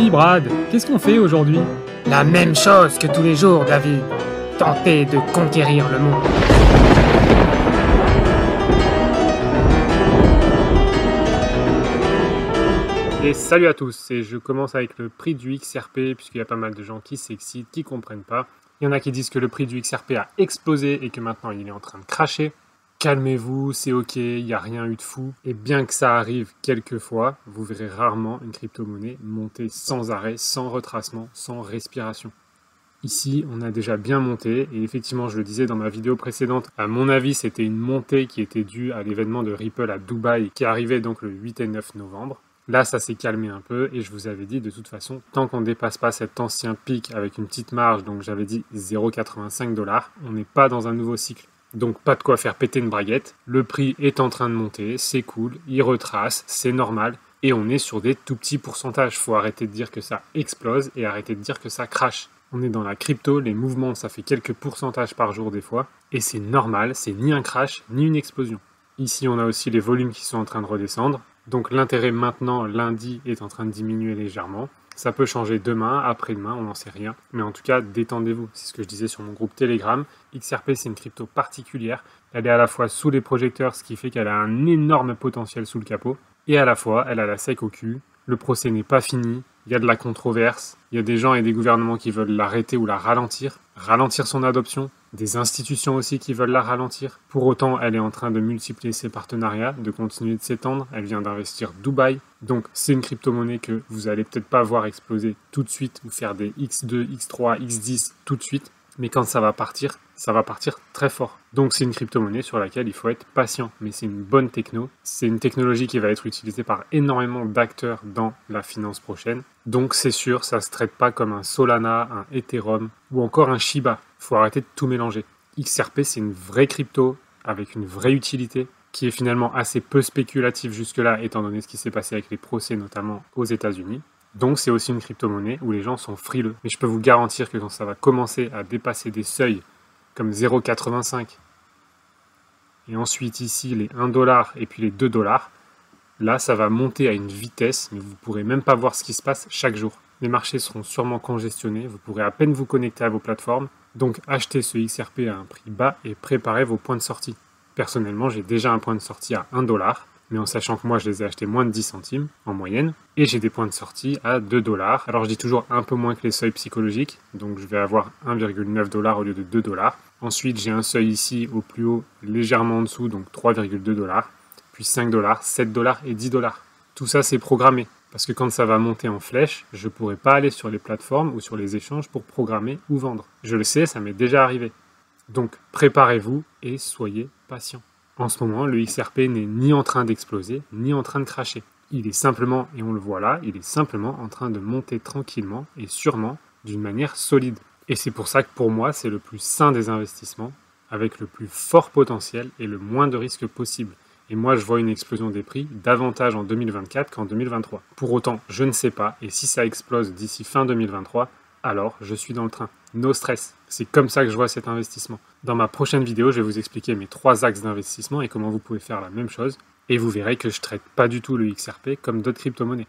Oui, Brad, qu'est-ce qu'on fait aujourd'hui? La même chose que tous les jours, David. Tenter de conquérir le monde. Et salut à tous, et je commence avec le prix du XRP, puisqu'il y a pas mal de gens qui s'excitent, qui comprennent pas. Il y en a qui disent que le prix du XRP a explosé et que maintenant il est en train de cracher. Calmez-vous, c'est ok, il n'y a rien eu de fou. Et bien que ça arrive quelques fois, vous verrez rarement une crypto-monnaie monter sans arrêt, sans retracement, sans respiration. Ici, on a déjà bien monté, et effectivement, je le disais dans ma vidéo précédente, à mon avis, c'était une montée qui était due à l'événement de Ripple à Dubaï, qui arrivait donc le 8 et 9 novembre. Là, ça s'est calmé un peu, et je vous avais dit, de toute façon, tant qu'on ne dépasse pas cet ancien pic avec une petite marge, donc j'avais dit 0,85 $, on n'est pas dans un nouveau cycle. Donc pas de quoi faire péter une braguette, le prix est en train de monter, c'est cool, il retrace, c'est normal, et on est sur des tout petits pourcentages. Faut arrêter de dire que ça explose et arrêter de dire que ça crache. On est dans la crypto, les mouvements ça fait quelques pourcentages par jour des fois, et c'est normal, c'est ni un crash ni une explosion. Ici on a aussi les volumes qui sont en train de redescendre, donc l'intérêt maintenant, lundi, est en train de diminuer légèrement. Ça peut changer demain, après-demain, on n'en sait rien. Mais en tout cas, détendez-vous. C'est ce que je disais sur mon groupe Telegram. XRP, c'est une crypto particulière. Elle est à la fois sous les projecteurs, ce qui fait qu'elle a un énorme potentiel sous le capot. Et à la fois, elle a la sec au cul. Le procès n'est pas fini. Il y a de la controverse. Il y a des gens et des gouvernements qui veulent l'arrêter ou la ralentir. Ralentir son adoption. Des institutions aussi qui veulent la ralentir. Pour autant, elle est en train de multiplier ses partenariats, de continuer de s'étendre. Elle vient d'investir Dubaï. Donc, c'est une crypto-monnaie que vous allez peut-être pas voir exploser tout de suite ou faire des X2, X3, X10 tout de suite. Mais quand ça va partir très fort. Donc, c'est une crypto-monnaie sur laquelle il faut être patient. Mais c'est une bonne techno. C'est une technologie qui va être utilisée par énormément d'acteurs dans la finance prochaine. Donc, c'est sûr, ça se traite pas comme un Solana, un Ethereum ou encore un Shiba. Faut arrêter de tout mélanger. XRP, c'est une vraie crypto avec une vraie utilité qui est finalement assez peu spéculative jusque-là, étant donné ce qui s'est passé avec les procès, notamment aux États-Unis. Donc c'est aussi une crypto-monnaie où les gens sont frileux. Mais je peux vous garantir que quand ça va commencer à dépasser des seuils comme 0,85, et ensuite ici les 1 $ et puis les 2 $, là ça va monter à une vitesse, mais vous ne pourrez même pas voir ce qui se passe chaque jour. Les marchés seront sûrement congestionnés, vous pourrez à peine vous connecter à vos plateformes, donc achetez ce XRP à un prix bas et préparez vos points de sortie. Personnellement, j'ai déjà un point de sortie à 1 $, mais en sachant que moi je les ai achetés moins de 10 centimes en moyenne, et j'ai des points de sortie à 2 $. Alors je dis toujours un peu moins que les seuils psychologiques, donc je vais avoir 1,9 $ au lieu de 2 $. Ensuite j'ai un seuil ici au plus haut, légèrement en dessous, donc 3,2 $, puis 5 $, 7 $ et 10 $. Tout ça c'est programmé, parce que quand ça va monter en flèche, je ne pourrai pas aller sur les plateformes ou sur les échanges pour programmer ou vendre. Je le sais, ça m'est déjà arrivé. Donc préparez-vous et soyez patient. En ce moment, le XRP n'est ni en train d'exploser, ni en train de cracher. Il est simplement, et on le voit là, il est simplement en train de monter tranquillement et sûrement d'une manière solide. Et c'est pour ça que pour moi, c'est le plus sain des investissements, avec le plus fort potentiel et le moins de risques possible. Et moi, je vois une explosion des prix davantage en 2024 qu'en 2023. Pour autant, je ne sais pas, et si ça explose d'ici fin 2023, alors je suis dans le train. No stress. C'est comme ça que je vois cet investissement. Dans ma prochaine vidéo, je vais vous expliquer mes 3 axes d'investissement et comment vous pouvez faire la même chose. Et vous verrez que je ne traite pas du tout le XRP comme d'autres crypto-monnaies.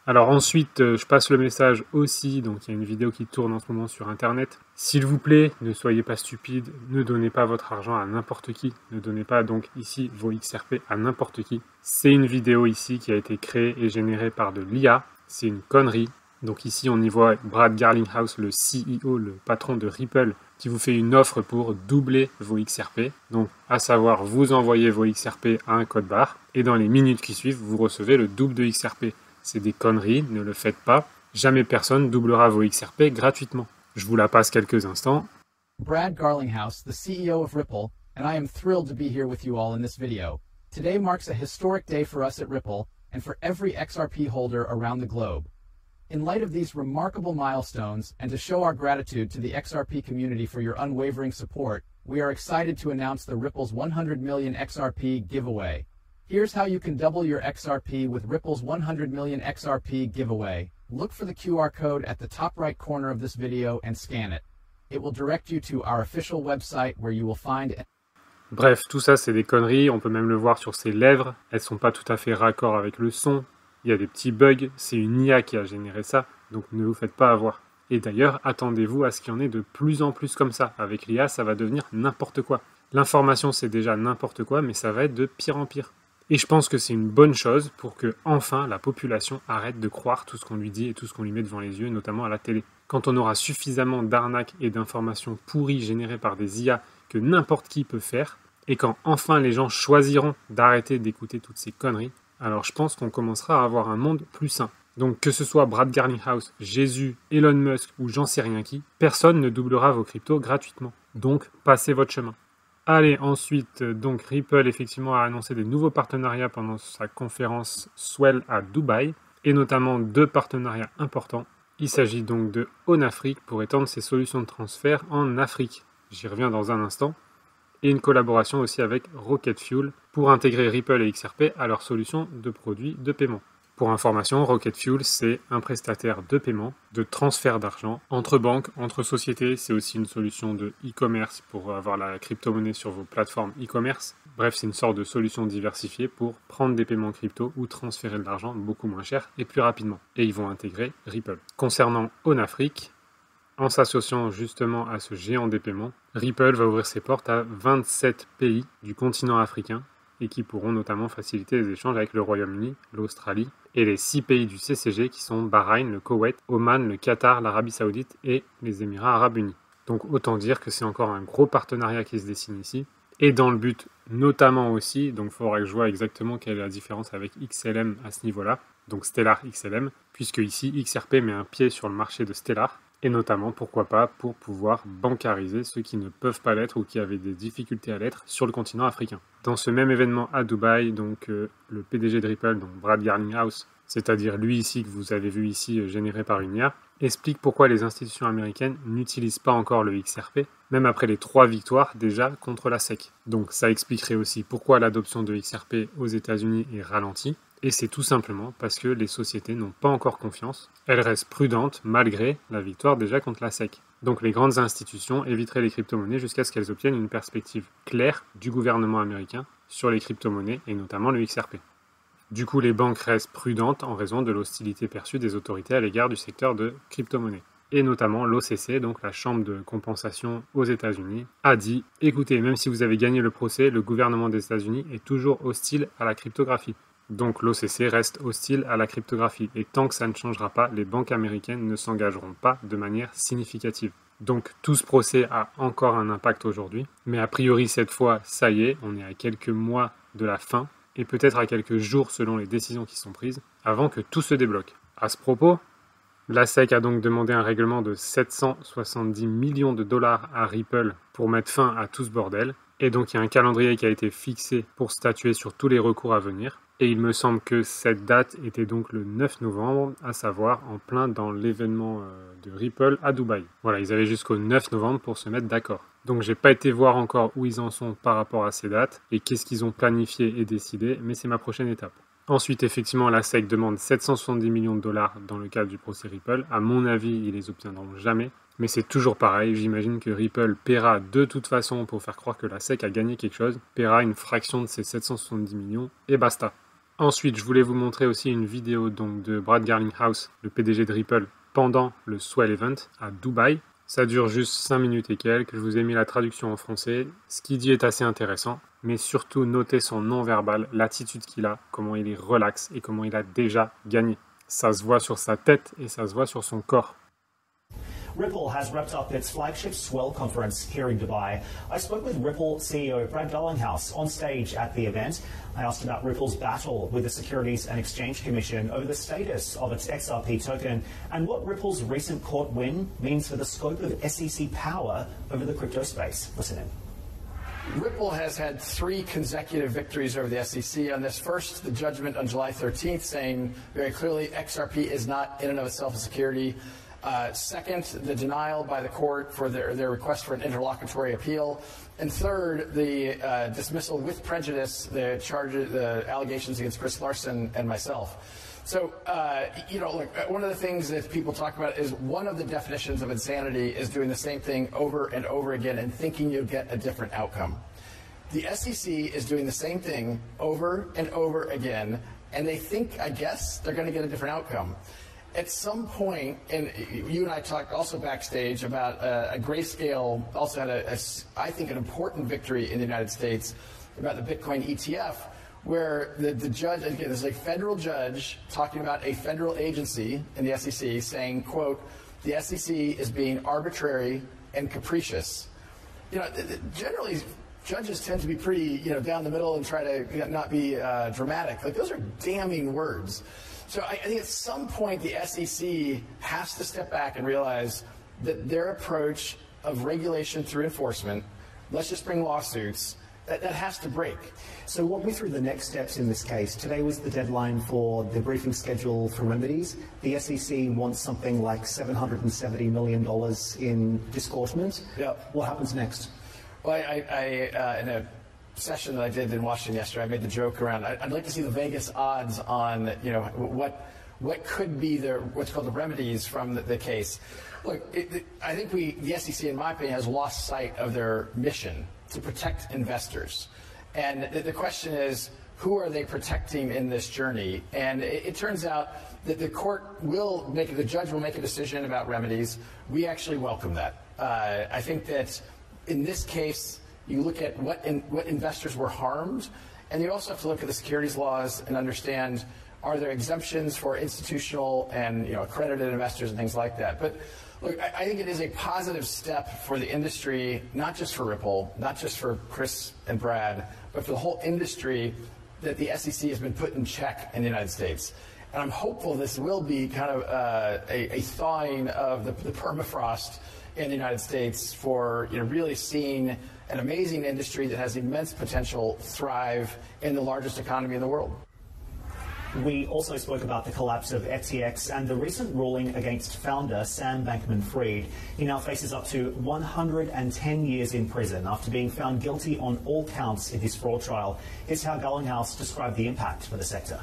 Alors ensuite, je passe le message aussi, donc il y a une vidéo qui tourne en ce moment sur Internet. S'il vous plaît, ne soyez pas stupides, ne donnez pas votre argent à n'importe qui. Ne donnez pas donc ici vos XRP à n'importe qui. C'est une vidéo ici qui a été créée et générée par de l'IA. C'est une connerie. Donc ici, on y voit Brad Garlinghouse, le CEO, le patron de Ripple, qui vous fait une offre pour doubler vos XRP. Donc, à savoir, vous envoyez vos XRP à un code barre, et dans les minutes qui suivent, vous recevez le double de XRP. C'est des conneries, ne le faites pas. Jamais personne doublera vos XRP gratuitement. Je vous la passe quelques instants. Brad Garlinghouse, the CEO of Ripple, and I am thrilled to be here with you all in this video. Today marks a historic day for us at Ripple, and for every XRP holder around the globe. In light of these remarkable milestones, and to show our gratitude to the XRP community for your unwavering support, we are excited to announce the Ripple's 100 million XRP giveaway. Here's how you can double your XRP with Ripple's 100 million XRP giveaway. Look for the QR code at the top right corner of this video and scan it. It will direct you to our official website where you will find... Bref, tout ça c'est des conneries, on peut même le voir sur ses lèvres, elles sont pas tout à fait raccord avec le son. Il y a des petits bugs, c'est une IA qui a généré ça. donc ne vous faites pas avoir. Et d'ailleurs, attendez-vous à ce qu'il y en ait de plus en plus comme ça. Avec l'IA, ça va devenir n'importe quoi. L'information, c'est déjà n'importe quoi, mais ça va être de pire en pire. Et je pense que c'est une bonne chose pour que, enfin, la population arrête de croire tout ce qu'on lui dit et tout ce qu'on lui met devant les yeux, notamment à la télé. Quand on aura suffisamment d'arnaques et d'informations pourries générées par des IA que n'importe qui peut faire, et quand enfin les gens choisiront d'arrêter d'écouter toutes ces conneries, alors je pense qu'on commencera à avoir un monde plus sain. Donc que ce soit Brad Garlinghouse, Jésus, Elon Musk ou j'en sais rien qui, personne ne doublera vos cryptos gratuitement. Donc passez votre chemin. Allez, ensuite, donc Ripple effectivement a annoncé des nouveaux partenariats pendant sa conférence Swell à Dubaï, et notamment 2 partenariats importants. Il s'agit donc de OnAfrique pour étendre ses solutions de transfert en Afrique. J'y reviens dans un instant. Et une collaboration aussi avec Rocket Fuel pour intégrer Ripple et XRP à leurs solutions de produits de paiement. Pour information, Rocket Fuel, c'est un prestataire de paiement, de transfert d'argent entre banques, entre sociétés. C'est aussi une solution de e-commerce pour avoir la crypto-monnaie sur vos plateformes e-commerce. Bref, c'est une sorte de solution diversifiée pour prendre des paiements crypto ou transférer de l'argent beaucoup moins cher et plus rapidement. Et ils vont intégrer Ripple. Concernant OnAfrique, en s'associant justement à ce géant des paiements, Ripple va ouvrir ses portes à 27 pays du continent africain et qui pourront notamment faciliter les échanges avec le Royaume-Uni, l'Australie et les 6 pays du CCG qui sont Bahreïn, le Koweït, Oman, le Qatar, l'Arabie Saoudite et les Émirats Arabes Unis. Donc autant dire que c'est encore un gros partenariat qui se dessine ici. Et dans le but notamment aussi, donc il faudra que je vois exactement quelle est la différence avec XLM à ce niveau-là, donc Stellar XLM, puisque ici XRP met un pied sur le marché de Stellar, et notamment, pourquoi pas, pour pouvoir bancariser ceux qui ne peuvent pas l'être ou qui avaient des difficultés à l'être sur le continent africain. Dans ce même événement à Dubaï, donc le PDG de Ripple, donc Brad Garlinghouse, c'est-à-dire lui ici que vous avez vu ici généré par une IA, explique pourquoi les institutions américaines n'utilisent pas encore le XRP, même après les 3 victoires déjà contre la SEC. Donc ça expliquerait aussi pourquoi l'adoption de XRP aux États-Unis est ralentie, et c'est tout simplement parce que les sociétés n'ont pas encore confiance, elles restent prudentes malgré la victoire déjà contre la SEC. Donc les grandes institutions éviteraient les crypto-monnaies jusqu'à ce qu'elles obtiennent une perspective claire du gouvernement américain sur les crypto-monnaies et notamment le XRP. Du coup, les banques restent prudentes en raison de l'hostilité perçue des autorités à l'égard du secteur de crypto-monnaies. Et notamment l'OCC, donc la Chambre de compensation aux États-Unis, a dit « Écoutez, même si vous avez gagné le procès, le gouvernement des États-Unis est toujours hostile à la cryptographie. » Donc l'OCC reste hostile à la cryptographie. Et tant que ça ne changera pas, les banques américaines ne s'engageront pas de manière significative. Donc tout ce procès a encore un impact aujourd'hui. Mais a priori, cette fois, ça y est, on est à quelques mois de la fin, et peut-être à quelques jours selon les décisions qui sont prises, avant que tout se débloque. À ce propos, la SEC a donc demandé un règlement de 770 millions de dollars à Ripple pour mettre fin à tout ce bordel. Et donc il y a un calendrier qui a été fixé pour statuer sur tous les recours à venir. Et il me semble que cette date était donc le 9 novembre, à savoir en plein dans l'événement de Ripple à Dubaï. Voilà, ils avaient jusqu'au 9 novembre pour se mettre d'accord. Donc j'ai pas été voir encore où ils en sont par rapport à ces dates et qu'est-ce qu'ils ont planifié et décidé, mais c'est ma prochaine étape. Ensuite, effectivement, la SEC demande 770 millions de dollars dans le cadre du procès Ripple. À mon avis, ils les obtiendront jamais. Mais c'est toujours pareil, j'imagine que Ripple paiera de toute façon pour faire croire que la SEC a gagné quelque chose, paiera une fraction de ces 770 millions et basta. Ensuite, je voulais vous montrer aussi une vidéo donc, de Brad Garlinghouse, le PDG de Ripple, pendant le Swell Event à Dubaï. Ça dure juste 5 minutes et quelques, je vous ai mis la traduction en français. Ce qu'il dit est assez intéressant, mais surtout notez son non-verbal, l'attitude qu'il a, comment il est relax et comment il a déjà gagné. Ça se voit sur sa tête et ça se voit sur son corps. Ripple has wrapped up its flagship Swell conference here in Dubai. I spoke with Ripple CEO Brad Garlinghouse on stage at the event. I asked about Ripple's battle with the Securities and Exchange Commission over the status of its XRP token and what Ripple's recent court win means for the scope of SEC power over the crypto space. Listen in. Ripple has had 3 consecutive victories over the SEC on this. First, the judgment on July 13th saying very clearly XRP is not in and of itself a security. Second, the denial by the court for their request for an interlocutory appeal. And third, the dismissal with prejudice, the allegations against Chris Larson and myself. So, look, one of the things that people talk about is one of the definitions of insanity is doing the same thing over and over again and thinking you'll get a different outcome. The SEC is doing the same thing over and over again, and they think, I guess, they're going to get a different outcome. at some point, and you and I talked also backstage about a Grayscale also had I think, an important victory in the United States about the Bitcoin ETF, where the judge, again, there's a federal judge talking about a federal agency in the SEC saying, quote, the SEC is being arbitrary and capricious. You know, generally, judges tend to be pretty, down the middle and try to not be dramatic. Like, those are damning words. So I think at some point the SEC has to step back and realize that their approach of regulation through enforcement, let's just bring lawsuits, that has to break. So walk me through the next steps in this case. Today was the deadline for the briefing schedule for remedies. The SEC wants something like $770 million in disgorgement. Yep. What happens next? Well, I in a session that I did in Washington yesterday, I made the joke around, I'd like to see the Vegas odds on, what could be what's called the remedies from the case. Look, I think the SEC, in my opinion, has lost sight of their mission to protect investors. And the question is, who are they protecting in this journey? And it turns out that the judge will make a decision about remedies. We actually welcome that. I think that in this case, you look at what investors were harmed, and you also have to look at the securities laws and understand, are there exemptions for institutional and accredited investors and things like that. But look, I think it is a positive step for the industry, not just for Ripple, not just for Chris and Brad, but for the whole industry, that the SEC has been put in check in the United States. And I'm hopeful this will be kind of a thawing of the permafrost in the United States for really seeing an amazing industry that has immense potential thrive in the largest economy in the world. We also spoke about the collapse of FTX and the recent ruling against founder Sam Bankman-Fried. He now faces up to 110 years in prison after being found guilty on all counts in his fraud trial. Here's how Garlinghouse described the impact for the sector.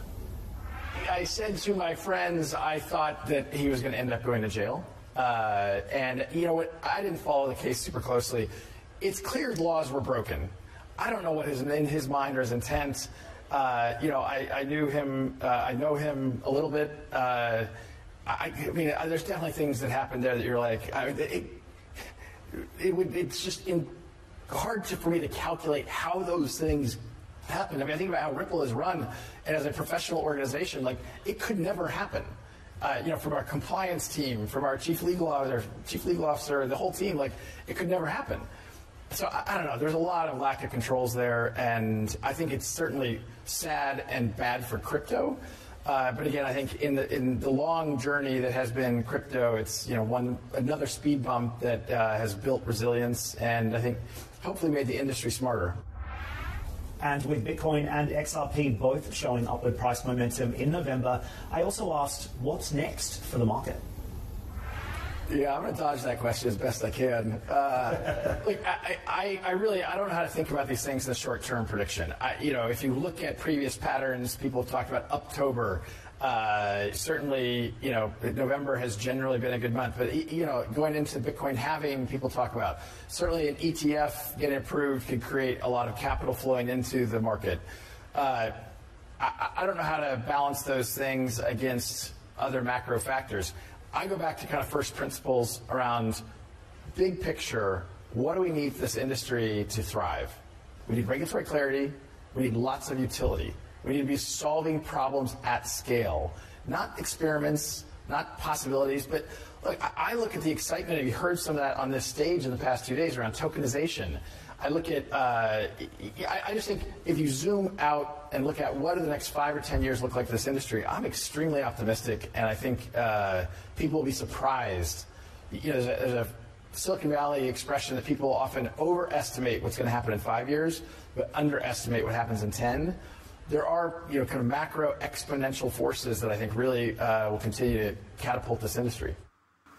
I said to my friends, I thought that he was going to end up going to jail. And you know what? I didn't follow the case super closely. It's clear laws were broken. I don't know what is in his mind or his intent. I knew him. I know him a little bit. I mean, there's definitely things that happened there that you're like, it's just hard for me to calculate how those things happened. I mean, I think about how Ripple is run, and as a professional organization, like, it could never happen. From our compliance team, from our chief legal officer, the whole team, like, it could never happen. So I don't know. There's a lot of lack of controls there, and I think it's certainly sad and bad for crypto. But again, I think in the long journey that has been crypto, it's another speed bump that has built resilience, and I think hopefully made the industry smarter. And with Bitcoin and XRP both showing upward price momentum in November, I also asked, what's next for the market? Yeah, I'm going to dodge that question as best I can. Look, I don't know how to think about these things in a short-term prediction. If you look at previous patterns, people have talked about October. Certainly, November has generally been a good month. But, going into Bitcoin halving, people talk about. Certainly an ETF getting approved could create a lot of capital flowing into the market. I don't know how to balance those things against other macro factors. I go back to kind of first principles around big picture. What do we need for this industry to thrive? We need regulatory clarity. We need lots of utility. We need to be solving problems at scale, not experiments, not possibilities. But look, I look at the excitement, and you heard some of that on this stage in the past 2 days around tokenization. I look at, I just think if you zoom out and look at what do the next 5 or 10 years look like for this industry, I'm extremely optimistic, and I think people will be surprised. There's a Silicon Valley expression that people often overestimate what's going to happen in 5 years, but underestimate what happens in 10. There are, kind of macro exponential forces that I think really will continue to catapult this industry.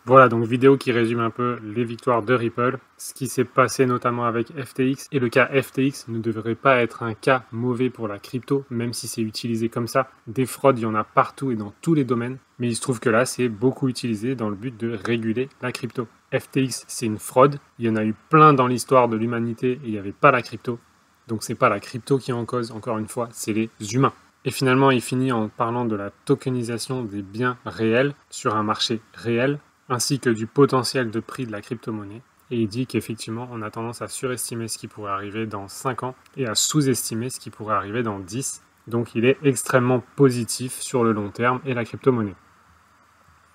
Voilà, donc vidéo qui résume un peu les victoires de Ripple, ce qui s'est passé notamment avec FTX. Et le cas FTX ne devrait pas être un cas mauvais pour la crypto, même si c'est utilisé comme ça. Des fraudes, il y en a partout et dans tous les domaines. Mais il se trouve que là, c'est beaucoup utilisé dans le but de réguler la crypto. FTX, c'est une fraude. Il y en a eu plein dans l'histoire de l'humanité et il n'y avait pas la crypto. Donc c'est pas la crypto qui est en cause, encore une fois, c'est les humains. Et finalement, il finit en parlant de la tokenisation des biens réels sur un marché réel, ainsi que du potentiel de prix de la crypto-monnaie. Et il dit qu'effectivement, on a tendance à surestimer ce qui pourrait arriver dans 5 ans et à sous-estimer ce qui pourrait arriver dans 10. Donc il est extrêmement positif sur le long terme et la crypto-monnaie.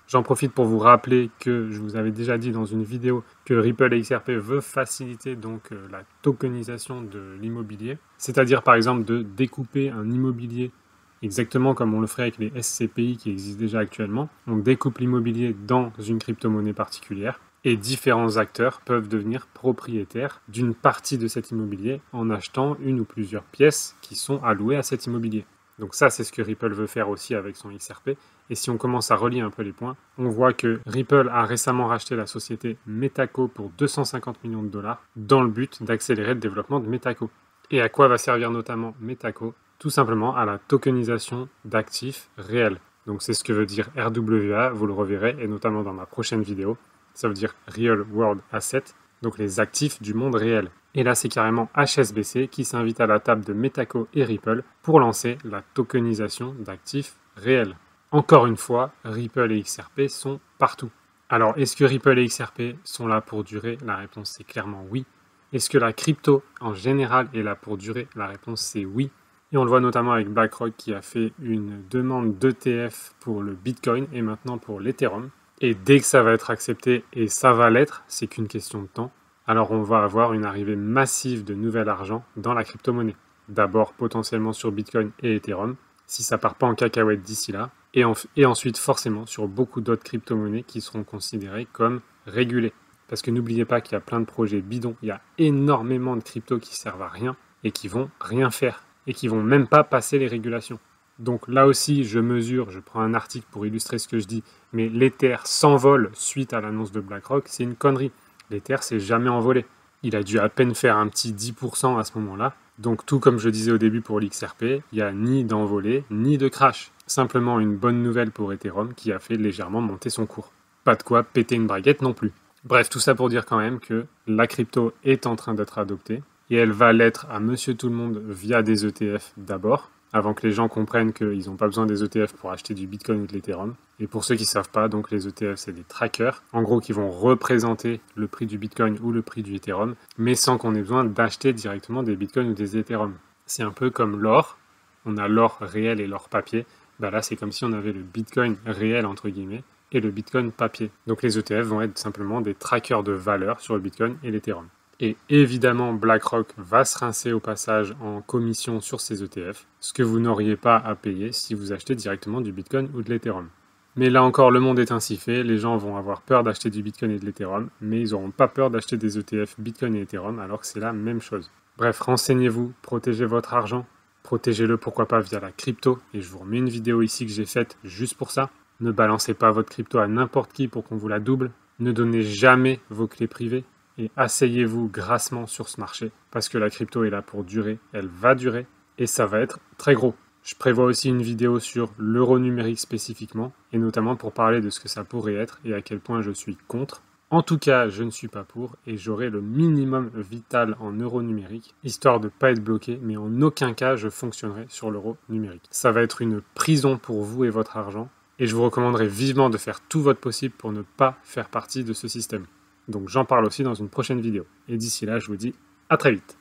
J'en profite pour vous rappeler que je vous avais déjà dit dans une vidéo que Ripple XRP veut faciliter donc la tokenisation de l'immobilier. C'est-à-dire par exemple de découper un immobilier exactement comme on le ferait avec les SCPI qui existent déjà actuellement. On découpe l'immobilier dans une crypto-monnaie particulière. Et différents acteurs peuvent devenir propriétaires d'une partie de cet immobilier en achetant une ou plusieurs pièces qui sont allouées à cet immobilier. Donc ça, c'est ce que Ripple veut faire aussi avec son XRP. Et si on commence à relier un peu les points, on voit que Ripple a récemment racheté la société Metaco pour 250 millions de dollars dans le but d'accélérer le développement de Metaco. Et à quoi va servir notamment Metaco? Tout simplement à la tokenisation d'actifs réels. Donc c'est ce que veut dire RWA, vous le reverrez, et notamment dans ma prochaine vidéo. Ça veut dire Real World Asset, donc les actifs du monde réel. Et là, c'est carrément HSBC qui s'invite à la table de Metaco et Ripple pour lancer la tokenisation d'actifs réels. Encore une fois, Ripple et XRP sont partout. Alors, est-ce que Ripple et XRP sont là pour durer? La réponse, c'est clairement oui. Est-ce que la crypto, en général, est là pour durer? La réponse, c'est oui. Et on le voit notamment avec BlackRock qui a fait une demande d'ETF pour le Bitcoin et maintenant pour l'Ethereum. Et dès que ça va être accepté, et ça va l'être, c'est qu'une question de temps, alors on va avoir une arrivée massive de nouvel argent dans la crypto-monnaie. D'abord potentiellement sur Bitcoin et Ethereum, si ça part pas en cacahuète d'ici là, et ensuite forcément sur beaucoup d'autres crypto-monnaies qui seront considérées comme régulées. Parce que n'oubliez pas qu'il y a plein de projets bidons, il y a énormément de cryptos qui servent à rien et qui vont rien faire, et qui vont même pas passer les régulations. Donc là aussi, je prends un article pour illustrer ce que je dis, mais l'Ether s'envole suite à l'annonce de BlackRock, c'est une connerie. L'Ether s'est jamais envolé. Il a dû à peine faire un petit 10% à ce moment-là. Donc tout comme je disais au début pour l'XRP, il n'y a ni d'envolée, ni de crash. Simplement une bonne nouvelle pour Ethereum qui a fait légèrement monter son cours. Pas de quoi péter une braguette non plus. Bref, tout ça pour dire quand même que la crypto est en train d'être adoptée, et elle va l'être à monsieur tout le monde via des ETF d'abord, avant que les gens comprennent qu'ils n'ont pas besoin des ETF pour acheter du Bitcoin ou de l'Ethereum. Et pour ceux qui ne savent pas, donc les ETF, c'est des trackers, en gros qui vont représenter le prix du Bitcoin ou le prix du Ethereum, mais sans qu'on ait besoin d'acheter directement des Bitcoins ou des Ethereum. C'est un peu comme l'or, on a l'or réel et l'or papier, là c'est comme si on avait le Bitcoin réel entre guillemets, et le Bitcoin papier. Donc les ETF vont être simplement des trackers de valeur sur le Bitcoin et l'Ethereum. Et évidemment, BlackRock va se rincer au passage en commission sur ces ETF, ce que vous n'auriez pas à payer si vous achetez directement du Bitcoin ou de l'Ethereum. Mais là encore, le monde est ainsi fait, les gens vont avoir peur d'acheter du Bitcoin et de l'Ethereum, mais ils n'auront pas peur d'acheter des ETF Bitcoin et Ethereum alors que c'est la même chose. Bref, renseignez-vous, protégez votre argent, protégez-le pourquoi pas via la crypto, et je vous remets une vidéo ici que j'ai faite juste pour ça. Ne balancez pas votre crypto à n'importe qui pour qu'on vous la double, ne donnez jamais vos clés privées, et asseyez-vous grassement sur ce marché, parce que la crypto est là pour durer, elle va durer, et ça va être très gros. Je prévois aussi une vidéo sur l'euro numérique spécifiquement, et notamment pour parler de ce que ça pourrait être et à quel point je suis contre. En tout cas, je ne suis pas pour, et j'aurai le minimum vital en euro numérique, histoire de ne pas être bloqué, mais en aucun cas je fonctionnerai sur l'euro numérique. Ça va être une prison pour vous et votre argent, et je vous recommanderais vivement de faire tout votre possible pour ne pas faire partie de ce système. Donc j'en parle aussi dans une prochaine vidéo. Et d'ici là, je vous dis à très vite.